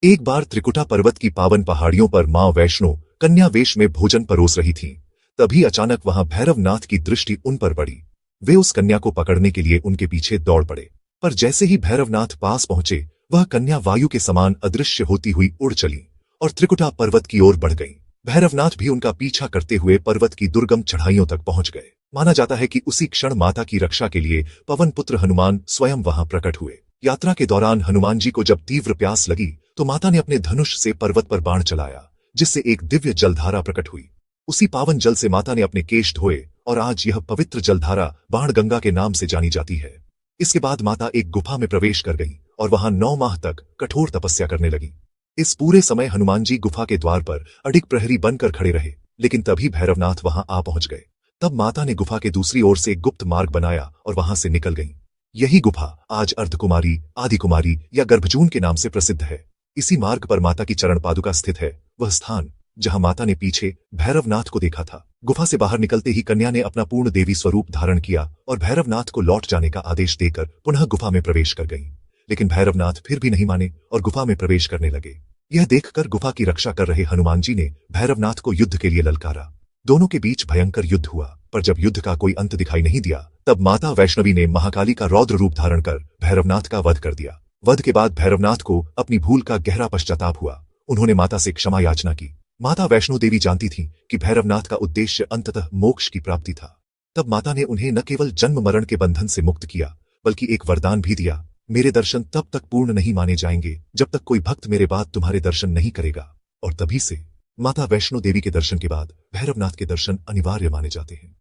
एक बार त्रिकुटा पर्वत की पावन पहाड़ियों पर मां वैष्णो कन्या वेश में भोजन परोस रही थीं। तभी अचानक वहां भैरवनाथ की दृष्टि उन पर पड़ी। वे उस कन्या को पकड़ने के लिए उनके पीछे दौड़ पड़े, पर जैसे ही भैरवनाथ पास पहुंचे, वह कन्या वायु के समान अदृश्य होती हुई उड़ चली और त्रिकुटा पर्वत की ओर बढ़ गई। भैरवनाथ भी उनका पीछा करते हुए पर्वत की दुर्गम चढ़ाइयों तक पहुंच गए। माना जाता है कि उसी क्षण माता की रक्षा के लिए पवन पुत्र हनुमान स्वयं वहां प्रकट हुए। यात्रा के दौरान हनुमान जी को जब तीव्र प्यास लगी तो माता ने अपने धनुष से पर्वत पर बाण चलाया, जिससे एक दिव्य जलधारा प्रकट हुई। उसी पावन जल से माता ने अपने केश धोए और आज यह पवित्र जलधारा बाण गंगा के नाम से जानी जाती है। इसके बाद माता एक गुफा में प्रवेश कर गई और वहां 9 माह तक कठोर तपस्या करने लगी। इस पूरे समय हनुमान जी गुफा के द्वार पर अडिग प्रहरी बनकर खड़े रहे, लेकिन तभी भैरवनाथ वहां आ पहुंच गए। तब माता ने गुफा के दूसरी ओर से एक गुप्त मार्ग बनाया और वहां से निकल गईं। यही गुफा आज अर्धकुमारी, आदिकुमारी या गर्भजून के नाम से प्रसिद्ध है। इसी मार्ग पर माता की चरण पादुका स्थित है, वह स्थान जहां माता ने पीछे भैरवनाथ को देखा था। गुफा से बाहर निकलते ही कन्या ने अपना पूर्ण देवी स्वरूप धारण किया और भैरवनाथ को लौट जाने का आदेश देकर पुनः गुफा में प्रवेश कर गईं। लेकिन भैरवनाथ फिर भी नहीं माने और गुफा में प्रवेश करने लगे। यह देखकर गुफा की रक्षा कर रहे हनुमान जी ने भैरवनाथ को युद्ध के लिए ललकारा। दोनों के बीच भयंकर युद्ध हुआ, पर जब युद्ध का कोई अंत दिखाई नहीं दिया, तब माता वैष्णवी ने महाकाली का रौद्र रूप धारण कर भैरवनाथ का वध कर दिया। वध के बाद भैरवनाथ को अपनी भूल का गहरा पश्चाताप हुआ। उन्होंने माता से क्षमा याचना की। माता वैष्णो देवी जानती थीं कि भैरवनाथ का उद्देश्य अंततः मोक्ष की प्राप्ति था। तब माता ने उन्हें न केवल जन्म मरण के बंधन से मुक्त किया, बल्कि एक वरदान भी दिया, मेरे दर्शन तब तक पूर्ण नहीं माने जाएंगे जब तक कोई भक्त मेरे बाद तुम्हारे दर्शन नहीं करेगा। और तभी से माता वैष्णो देवी के दर्शन के बाद भैरवनाथ के दर्शन अनिवार्य माने जाते हैं।